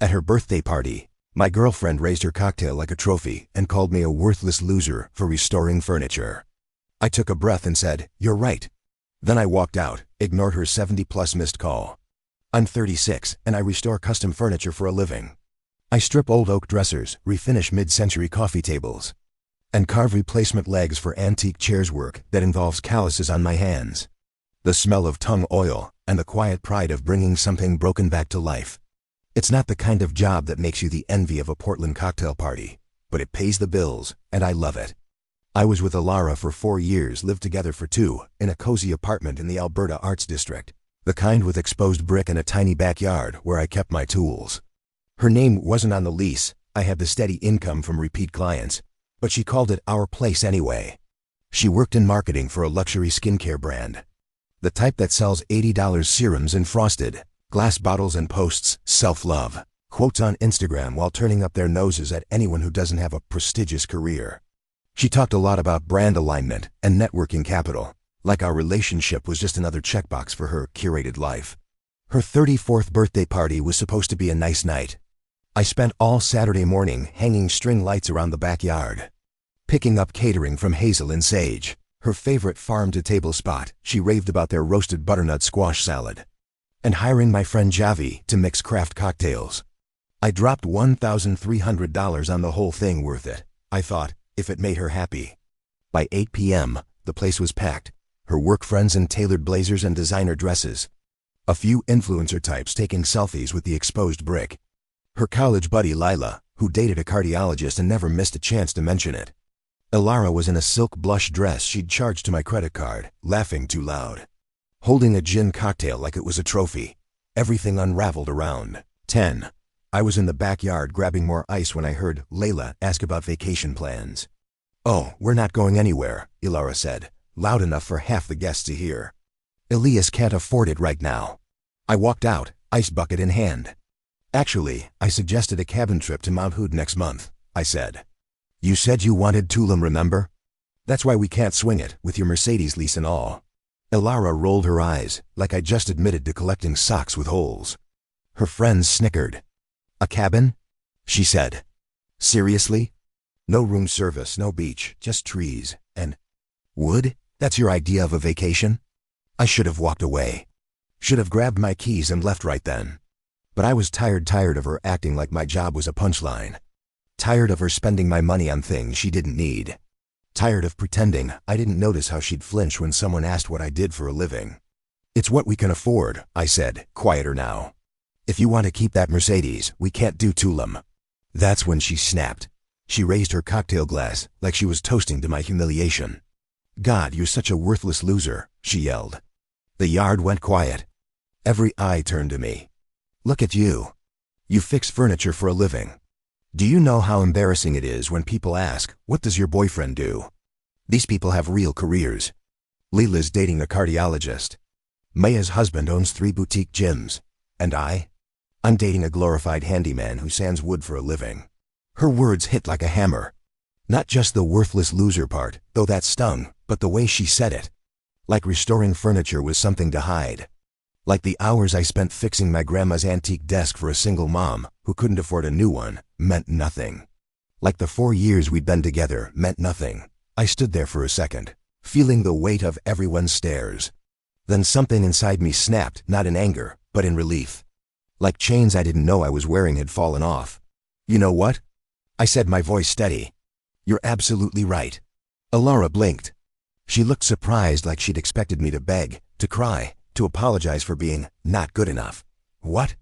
At her birthday party, my girlfriend raised her cocktail like a trophy and called me a worthless loser for restoring furniture. I took a breath and said, "You're right." Then I walked out, ignored her 70-plus missed call. I'm 36, and I restore custom furniture for a living. I strip old oak dressers, refinish mid-century coffee tables, and carve replacement legs for antique chairs, work that involves calluses on my hands, the smell of tung oil, and the quiet pride of bringing something broken back to life. It's not the kind of job that makes you the envy of a Portland cocktail party, but it pays the bills, and I love it. I was with Alara for 4 years, lived together for 2, in a cozy apartment in the Alberta Arts District, the kind with exposed brick and a tiny backyard where I kept my tools. Her name wasn't on the lease. I had the steady income from repeat clients, but she called it our place anyway. She worked in marketing for a luxury skincare brand, the type that sells $80 serums in frosted glass bottles and posts self-love quotes on Instagram while turning up their noses at anyone who doesn't have a prestigious career. She talked a lot about brand alignment and networking capital, like our relationship was just another checkbox for her curated life. Her 34th birthday party was supposed to be a nice night. I spent all Saturday morning hanging string lights around the backyard, picking up catering from Hazel and Sage, her favorite farm-to-table spot. She raved about their roasted butternut squash salad, and hiring my friend Javi to mix craft cocktails. I dropped $1,300 on the whole thing. Worth it, I thought, if it made her happy. By 8 p.m., the place was packed, her work friends in tailored blazers and designer dresses, a few influencer types taking selfies with the exposed brick, her college buddy Lila, who dated a cardiologist and never missed a chance to mention it. Alara was in a silk blush dress she'd charged to my credit card, laughing too loud, holding a gin cocktail like it was a trophy. Everything unraveled around 10. I was in the backyard grabbing more ice when I heard Layla ask about vacation plans. "Oh, we're not going anywhere," Alara said, loud enough for half the guests to hear. "Elias can't afford it right now." I walked out, ice bucket in hand. "Actually, I suggested a cabin trip to Mount Hood next month," I said. "You said you wanted Tulum, remember? That's why we can't swing it, with your Mercedes lease and all." Alara rolled her eyes, like I just admitted to collecting socks with holes. Her friends snickered. "A cabin?" she said. "Seriously? No room service, no beach, just trees, and wood? That's your idea of a vacation?" I should have walked away. Should have grabbed my keys and left right then. But I was tired of her acting like my job was a punchline. Tired of her spending my money on things she didn't need. Tired of pretending I didn't notice how she'd flinch when someone asked what I did for a living. "It's what we can afford," I said, quieter now. "If you want to keep that Mercedes, we can't do Tulum." That's when she snapped. She raised her cocktail glass like she was toasting to my humiliation. "God, you're such a worthless loser," she yelled. The yard went quiet. Every eye turned to me. "Look at you. You fix furniture for a living. Do you know how embarrassing it is when people ask, 'What does your boyfriend do?' These people have real careers. Leela's dating a cardiologist. Maya's husband owns 3 boutique gyms. And I'm dating a glorified handyman who sands wood for a living." Her words hit like a hammer. Not just the worthless loser part, though that stung, but the way she said it. Like restoring furniture was something to hide. Like the hours I spent fixing my grandma's antique desk for a single mom who couldn't afford a new one meant nothing. Like the 4 years we'd been together meant nothing. I stood there for a second, feeling the weight of everyone's stares. Then something inside me snapped, not in anger, but in relief. Like chains I didn't know I was wearing had fallen off. "You know what?" I said, my voice steady. "You're absolutely right." Alara blinked. She looked surprised, like she'd expected me to beg, to cry, to apologize for being not good enough. "What?"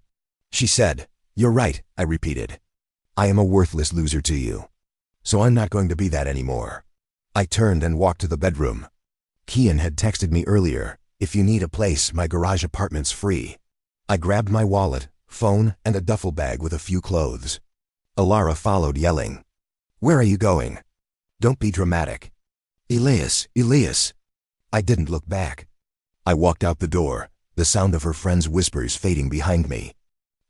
she said. "You're right," I repeated. "I am a worthless loser to you. So I'm not going to be that anymore." I turned and walked to the bedroom. Kian had texted me earlier, "If you need a place, my garage apartment's free." I grabbed my wallet, phone, and a duffel bag with a few clothes. Alara followed, yelling, "Where are you going? Don't be dramatic." "Elias, Elias." I didn't look back. I walked out the door, the sound of her friends' whispers fading behind me.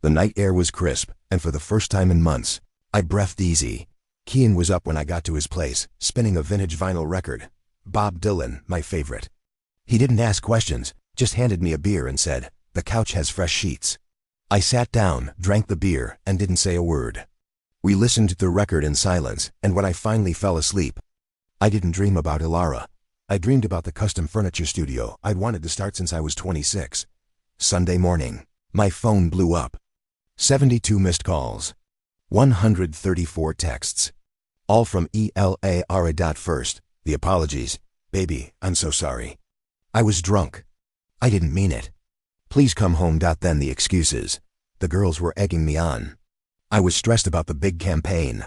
The night air was crisp, and for the first time in months, I breathed easy. Kian was up when I got to his place, spinning a vintage vinyl record. Bob Dylan, my favorite. He didn't ask questions, just handed me a beer and said, "The couch has fresh sheets." I sat down, drank the beer, and didn't say a word. We listened to the record in silence, and when I finally fell asleep, I didn't dream about Ilara. I dreamed about the custom furniture studio I'd wanted to start since I was 26. Sunday morning, my phone blew up. 72 missed calls. 134 texts. All from Elara. First, the apologies. Baby, I'm so sorry. I was drunk. I didn't mean it. Please come home. Then the excuses. The girls were egging me on. I was stressed about the big campaign.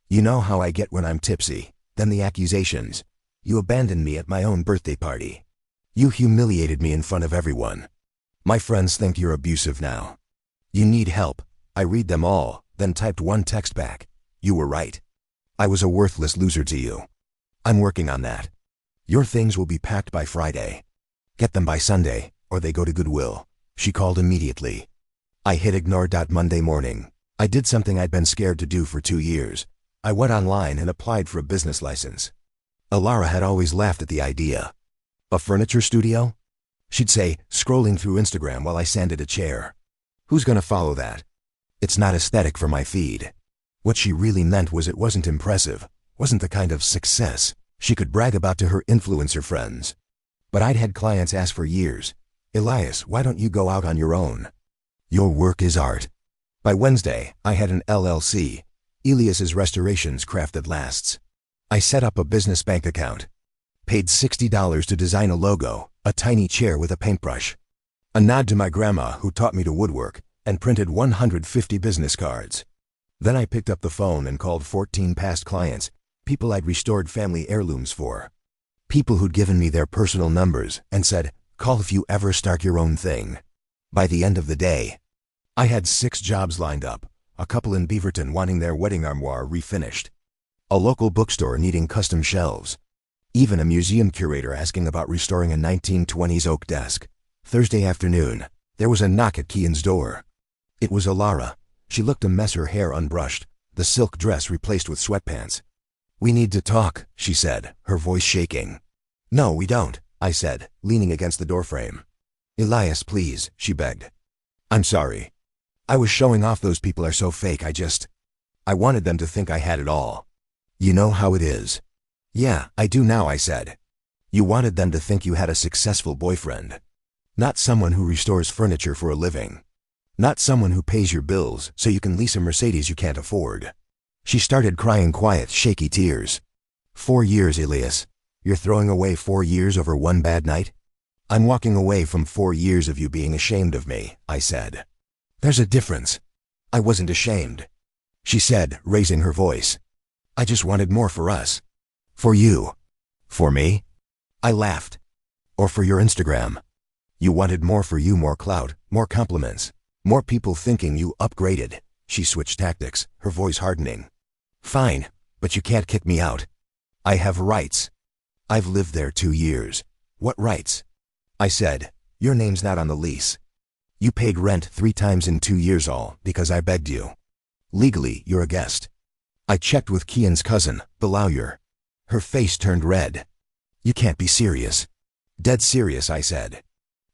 You know how I get when I'm tipsy. Then the accusations. You abandoned me at my own birthday party. You humiliated me in front of everyone. My friends think you're abusive now. You need help. I read them all, then typed one text back. You were right. I was a worthless loser to you. I'm working on that. Your things will be packed by Friday. Get them by Sunday, or they go to Goodwill. She called immediately. I hit ignore. Monday morning, I did something I'd been scared to do for 2 years. I went online and applied for a business license. Ilara had always laughed at the idea. A furniture studio? She'd say, scrolling through Instagram while I sanded a chair. Who's gonna follow that? It's not aesthetic for my feed. What she really meant was it wasn't impressive, wasn't the kind of success she could brag about to her influencer friends. But I'd had clients ask for years, Elias, why don't you go out on your own? Your work is art. By Wednesday, I had an LLC, Elias's Restorations Craft That Lasts. I set up a business bank account. Paid $60 to design a logo, a tiny chair with a paintbrush. A nod to my grandma who taught me to woodwork, and printed 150 business cards. Then I picked up the phone and called 14 past clients, people I'd restored family heirlooms for. People who'd given me their personal numbers and said, call if you ever start your own thing. By the end of the day, I had 6 jobs lined up, a couple in Beaverton wanting their wedding armoire refinished, a local bookstore needing custom shelves, even a museum curator asking about restoring a 1920s oak desk. Thursday afternoon, there was a knock at Kian's door. It was Ilara. She looked a mess, her hair unbrushed, the silk dress replaced with sweatpants. We need to talk, she said, her voice shaking. No, we don't, I said, leaning against the doorframe. Elias, please, she begged. I'm sorry. I was showing off. Those people are so fake. I wanted them to think I had it all. You know how it is. Yeah, I do now, I said. You wanted them to think you had a successful boyfriend. Not someone who restores furniture for a living. Not someone who pays your bills so you can lease a Mercedes you can't afford. She started crying quiet, shaky tears. 4 years, Elias. You're throwing away 4 years over one bad night? I'm walking away from 4 years of you being ashamed of me, I said. There's a difference. I wasn't ashamed, she said, raising her voice. I just wanted more for us. For you. For me? I laughed. Or for your Instagram. You wanted more for you, more clout, more compliments, more people thinking you upgraded. She switched tactics, her voice hardening. Fine, but you can't kick me out. I have rights. I've lived there 2 years. What rights? I said, your name's not on the lease. You paid rent 3 times in 2 years, all because I begged you. Legally, you're a guest. I checked with Kian's cousin, the lawyer. Her face turned red. You can't be serious. Dead serious, I said.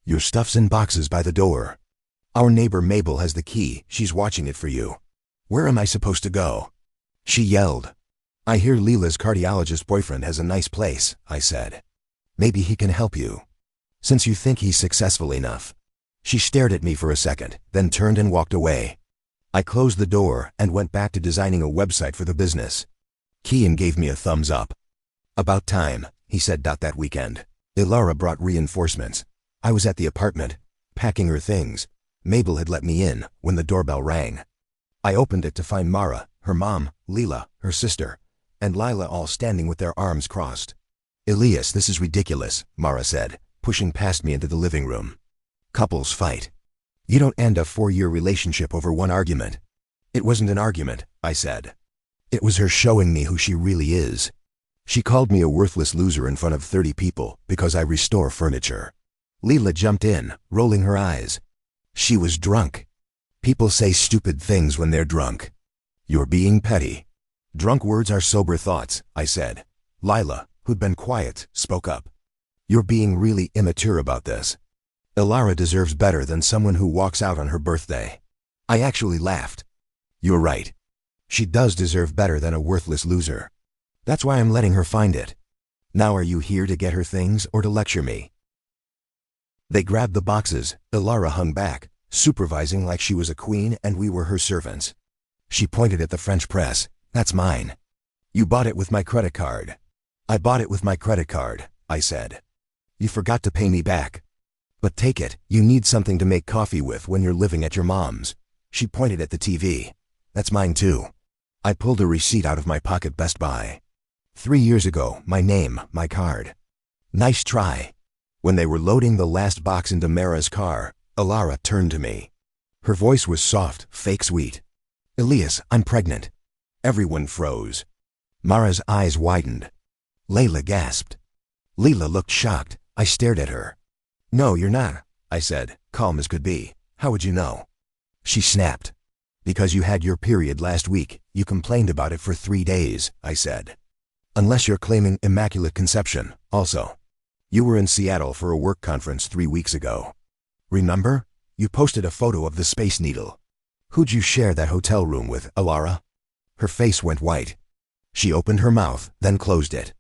Your stuff's in boxes by the door. Our neighbor Mabel has the key. She's watching it for you. Where am I supposed to go? She yelled. I hear Leela's cardiologist boyfriend has a nice place, I said. Maybe he can help you. Since you think he's successful enough. She stared at me for a second, then turned and walked away. I closed the door and went back to designing a website for the business. Kian gave me a thumbs up. About time, he said. That weekend, Ilara brought reinforcements. I was at the apartment, packing her things. Mabel had let me in when the doorbell rang. I opened it to find Mara, her mom, Leela, her sister, and Lila all standing with their arms crossed. Elias, this is ridiculous, Mara said, pushing past me into the living room. Couples fight. You don't end a 4-year relationship over one argument. It wasn't an argument, I said. It was her showing me who she really is. She called me a worthless loser in front of 30 people because I restore furniture. Leela jumped in, rolling her eyes. She was drunk. People say stupid things when they're drunk. You're being petty. Drunk words are sober thoughts, I said. Lila, who'd been quiet, spoke up. You're being really immature about this. Ilara deserves better than someone who walks out on her birthday. I actually laughed. You're right. She does deserve better than a worthless loser. That's why I'm letting her find it. Now are you here to get her things or to lecture me? They grabbed the boxes. Ilara hung back, supervising like she was a queen and we were her servants. She pointed at the French press. That's mine. You bought it with my credit card. I bought it with my credit card, I said. You forgot to pay me back. But take it, you need something to make coffee with when you're living at your mom's. She pointed at the TV. That's mine too. I pulled a receipt out of my pocket. Best Buy. 3 years ago, my name, my card. Nice try. When they were loading the last box into Mara's car, Ilara turned to me. Her voice was soft, fake sweet. Elias, I'm pregnant. Everyone froze. Mara's eyes widened. Layla gasped. Leela looked shocked. I stared at her. No, you're not, I said, calm as could be. How would you know? She snapped. Because you had your period last week, you complained about it for 3 days, I said. Unless you're claiming immaculate conception, also. You were in Seattle for a work conference 3 weeks ago. Remember? You posted a photo of the Space Needle. Who'd you share that hotel room with, Ilara? Her face went white. She opened her mouth, then closed it.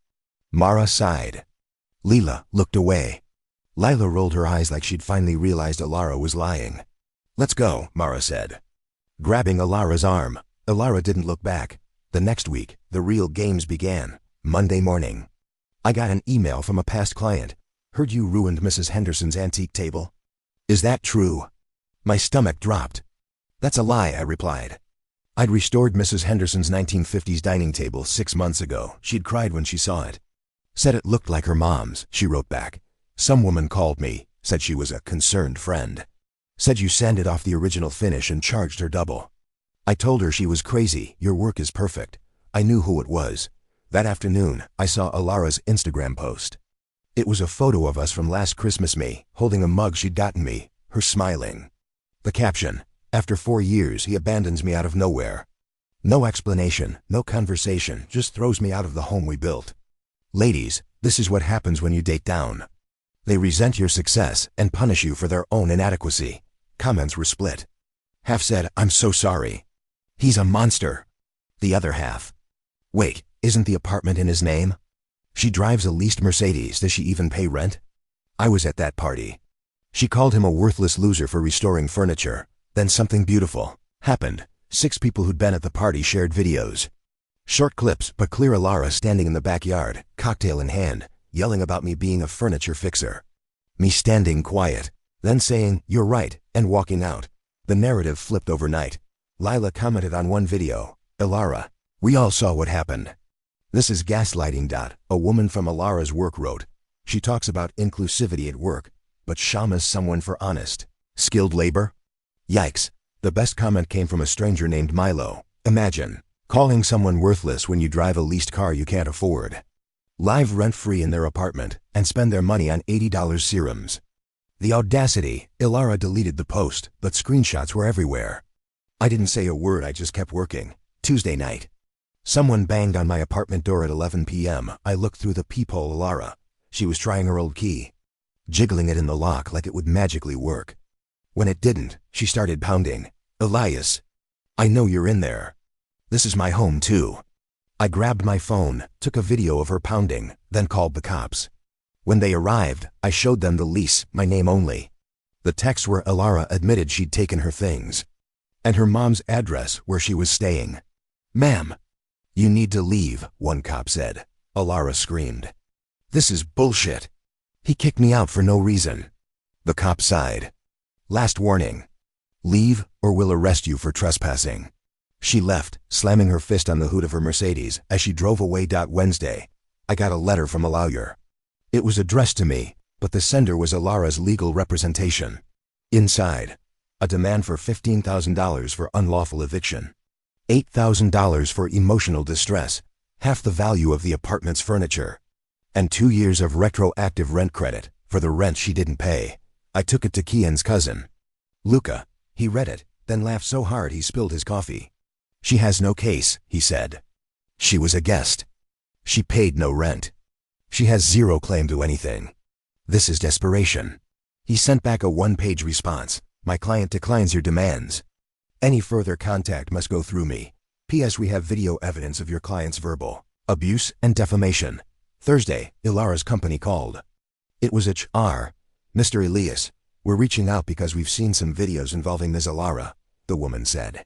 Mara sighed. Leela looked away. Lila rolled her eyes like she'd finally realized Ilara was lying. Let's go, Mara said. Grabbing Ilara's arm, Ilara didn't look back. The next week, the real games began. Monday morning. I got an email from a past client. Heard you ruined Mrs. Henderson's antique table. Is that true? My stomach dropped. That's a lie, I replied. I'd restored Mrs. Henderson's 1950s dining table 6 months ago. She'd cried when she saw it. Said it looked like her mom's, she wrote back. Some woman called me, said she was a concerned friend. Said you sanded off the original finish and charged her double. I told her she was crazy. Your work is perfect. I knew who it was. That afternoon, I saw Ilara's Instagram post. It was a photo of us from last Christmas, me, holding a mug she'd gotten me, her smiling. The caption, after 4 years he abandons me out of nowhere. No explanation, no conversation, just throws me out of the home we built. Ladies, this is what happens when you date down. They resent your success and punish you for their own inadequacy. Comments were split. Half said, I'm so sorry. He's a monster. The other half. Wait, isn't the apartment in his name? She drives a leased Mercedes. Does she even pay rent? I was at that party. She called him a worthless loser for restoring furniture. Then something beautiful happened. 6 people who'd been at the party shared videos. Short clips, but clear. Ilara standing in the backyard, cocktail in hand, yelling about me being a furniture fixer. Me standing quiet, then saying, you're right, and walking out. The narrative flipped overnight. Lila commented on one video, Ilara, we all saw what happened. This is gaslighting. A woman from Ilara's work wrote. She talks about inclusivity at work, but shamas someone for honest, skilled labor? Yikes. The best comment came from a stranger named Milo. Imagine calling someone worthless when you drive a leased car you can't afford. Live rent-free in their apartment and spend their money on $80 serums. The audacity. Ilara deleted the post, but screenshots were everywhere. I didn't say a word. I just kept working. Tuesday night. Someone banged on my apartment door at 11 p.m. I looked through the peephole. Ilara. She was trying her old key, jiggling it in the lock like it would magically work. When it didn't, she started pounding. Elias, I know you're in there. This is my home too. I grabbed my phone, took a video of her pounding, then called the cops. When they arrived, I showed them the lease, my name only. The texts were Ilara admitted she'd taken her things. And her mom's address where she was staying. Ma'am, you need to leave, one cop said. Ilara screamed. This is bullshit. He kicked me out for no reason. The cop sighed. Last warning. Leave, or we'll arrest you for trespassing. She left, slamming her fist on the hood of her Mercedes as she drove away. Wednesday, I got a letter from a lawyer. It was addressed to me, but the sender was Ilara's legal representation. Inside, a demand for $15,000 for unlawful eviction, $8,000 for emotional distress, half the value of the apartment's furniture, and 2 years of retroactive rent credit for the rent she didn't pay. I took it to Kian's cousin, Luca. He read it, then laughed so hard he spilled his coffee. She has no case, he said. She was a guest. She paid no rent. She has zero claim to anything. This is desperation. He sent back a 1-page response. My client declines your demands. Any further contact must go through me. P.S. We have video evidence of your client's verbal abuse and defamation. Thursday, Ilara's company called. It was HR. Mr. Elias, we're reaching out because we've seen some videos involving Ms. Ilara, the woman said.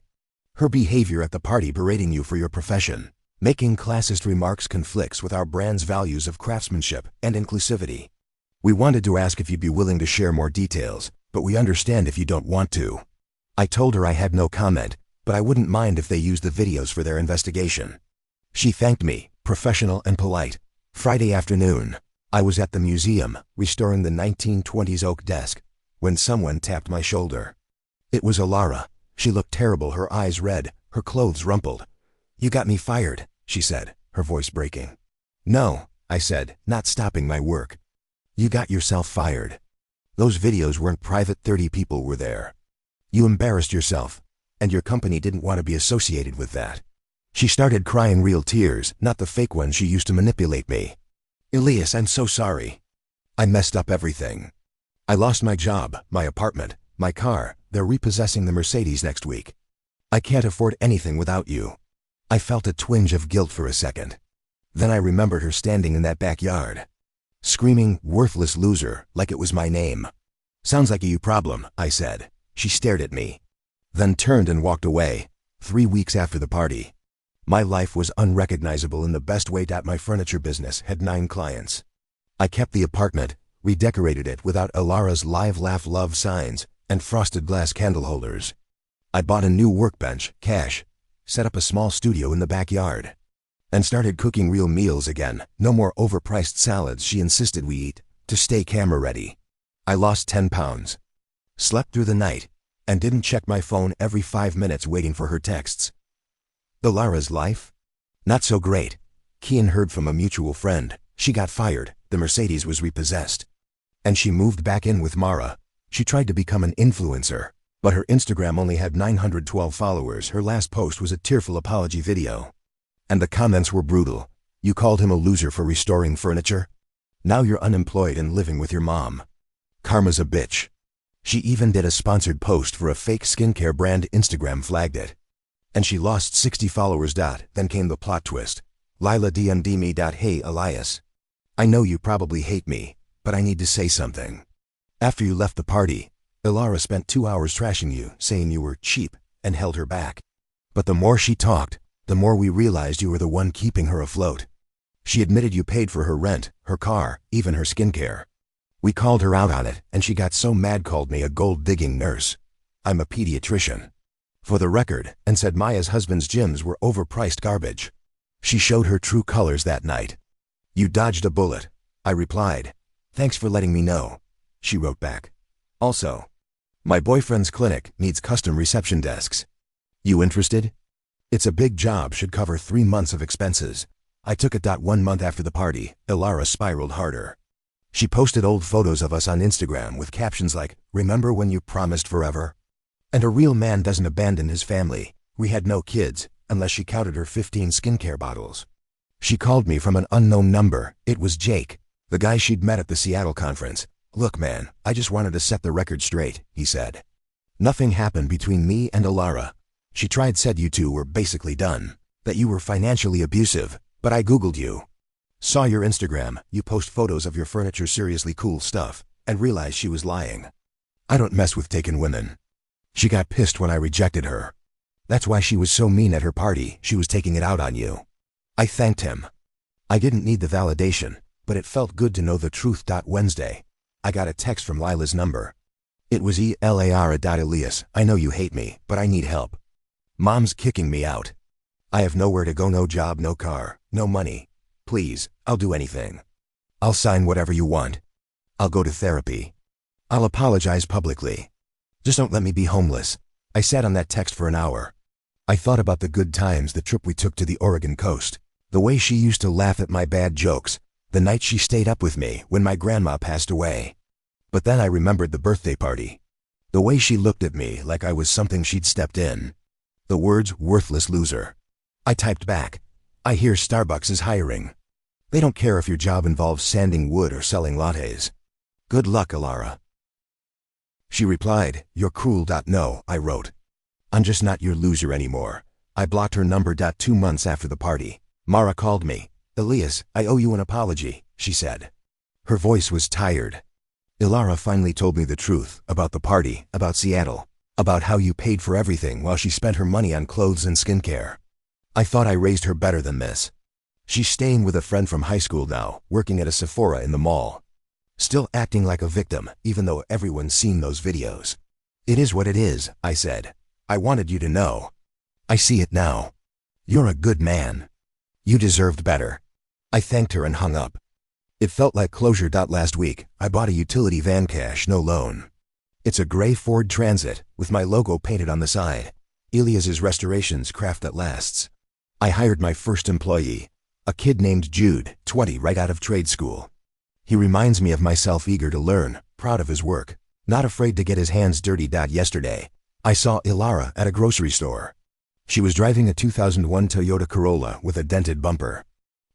Her behavior at the party berating you for your profession, making classist remarks conflicts with our brand's values of craftsmanship and inclusivity. We wanted to ask if you'd be willing to share more details, but we understand if you don't want to. I told her I had no comment, but I wouldn't mind if they used the videos for their investigation. She thanked me, professional and polite. Friday afternoon, I was at the museum, restoring the 1920s oak desk, when someone tapped my shoulder. It was Ilara. She looked terrible, her eyes red, her clothes rumpled. You got me fired, she said, her voice breaking. No, I said, not stopping my work. You got yourself fired. Those videos weren't private, 30 people were there. You embarrassed yourself, and your company didn't want to be associated with that. She started crying, real tears, not the fake ones she used to manipulate me. Elias, I'm so sorry. I messed up everything. I lost my job, my apartment, my car. They're repossessing the Mercedes next week. I can't afford anything without you. I felt a twinge of guilt for a second. Then I remembered her standing in that backyard, screaming, worthless loser, like it was my name. Sounds like a you problem, I said. She stared at me, then turned and walked away. 3 weeks after the party, my life was unrecognizable in the best way. My furniture business had 9 clients. I kept the apartment, redecorated it without Ilara's live laugh love signs and frosted glass candle holders. I bought a new workbench, cash, set up a small studio in the backyard, and started cooking real meals again. No more overpriced salads she insisted we eat to stay camera ready. I lost 10 pounds. Slept through the night, and didn't check my phone every 5 minutes waiting for her texts. Ilara's life? Not so great. Kian heard from a mutual friend. She got fired, the Mercedes was repossessed, and she moved back in with Mara. She tried to become an influencer, but her Instagram only had 912 followers. Her last post was a tearful apology video. And the comments were brutal. You called him a loser for restoring furniture? Now you're unemployed and living with your mom. Karma's a bitch. She even did a sponsored post for a fake skincare brand. Instagram flagged it. And she lost 60 followers. Then came the plot twist. Lila DM'd me. Hey Elias. I know you probably hate me, but I need to say something. After you left the party, Ilara spent 2 hours trashing you, saying you were cheap, and held her back. But the more she talked, the more we realized you were the one keeping her afloat. She admitted you paid for her rent, her car, even her skincare. We called her out on it, and she got so mad, called me a gold-digging nurse. I'm a pediatrician, for the record, and said Maya's husband's gyms were overpriced garbage. She showed her true colors that night. You dodged a bullet, I replied. Thanks for letting me know, she wrote back. Also, my boyfriend's clinic needs custom reception desks. You interested? It's a big job, should cover 3 months of expenses. I took it. 1 month after the party, Ilara spiraled harder. She posted old photos of us on Instagram with captions like, remember when you promised forever? And a real man doesn't abandon his family. We had no kids, unless she counted her 15 skincare bottles. She called me from an unknown number. It was Jake, the guy she'd met at the Seattle conference. Look man, I just wanted to set the record straight, he said. Nothing happened between me and Ilara. She said you two were basically done, that you were financially abusive, but I Googled you. Saw your Instagram, you post photos of your furniture, seriously cool stuff, and realized she was lying. I don't mess with taken women. She got pissed when I rejected her. That's why she was so mean at her party. She was taking it out on you. I thanked him. I didn't need the validation, but it felt good to know the truth. Wednesday, I got a text from Lila's number. It was Elias. I know you hate me, but I need help. Mom's kicking me out. I have nowhere to go, no job, no car, no money. Please, I'll do anything. I'll sign whatever you want. I'll go to therapy. I'll apologize publicly. Just don't let me be homeless. I sat on that text for an hour. I thought about the good times, the trip we took to the Oregon coast, the way she used to laugh at my bad jokes, the night she stayed up with me when my grandma passed away. But then I remembered the birthday party. The way she looked at me like I was something she'd stepped in. The words, worthless loser. I typed back, I hear Starbucks is hiring. They don't care if your job involves sanding wood or selling lattes. Good luck, Ilara. She replied, you're cruel. No, I wrote. I'm just not your loser anymore. I blocked her number. 2 months after the party, Mara called me. Elias, I owe you an apology, she said. Her voice was tired. Ilara finally told me the truth about the party, about Seattle, about how you paid for everything while she spent her money on clothes and skincare. I thought I raised her better than this. She's staying with a friend from high school now, working at a Sephora in the mall. Still acting like a victim, even though everyone's seen those videos. It is what it is, I said. I wanted you to know. I see it now. You're a good man. You deserved better. I thanked her and hung up. It felt like closure. Last week, I bought a utility van, cash, no loan. It's a gray Ford Transit, with my logo painted on the side. Elias's Restorations Craft That Lasts. I hired my first employee, a kid named Jude, 20, right out of trade school. He reminds me of myself, eager to learn, proud of his work, not afraid to get his hands dirty. Yesterday, I saw Ilara at a grocery store. She was driving a 2001 Toyota Corolla with a dented bumper.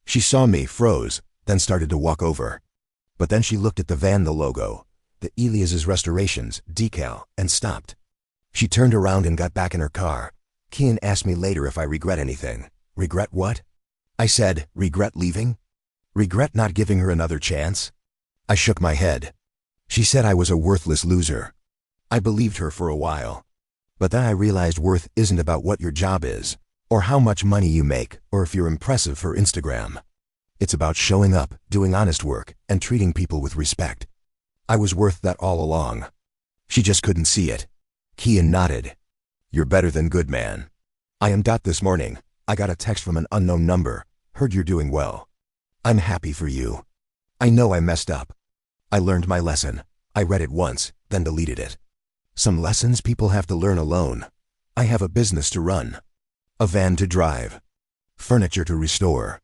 She saw me, froze, then started to walk over. But then she looked at the van, the logo, the Elias's Restorations decal, and stopped. She turned around and got back in her car. Kian asked me later if I regret anything. Regret what? I said, regret leaving? Regret not giving her another chance? I shook my head. She said I was a worthless loser. I believed her for a while. But then I realized worth isn't about what your job is, or how much money you make, or if you're impressive for Instagram. It's about showing up, doing honest work, and treating people with respect. I was worth that all along. She just couldn't see it. Kian nodded. You're better than good, man. I am. This morning, I got a text from an unknown number. Heard you're doing well. I'm happy for you. I know I messed up. I learned my lesson. I read it once, then deleted it. Some lessons people have to learn alone. I have a business to run, a van to drive, furniture to restore.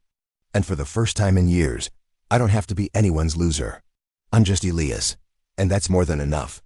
And for the first time in years, I don't have to be anyone's loser. I'm just Elias, and that's more than enough.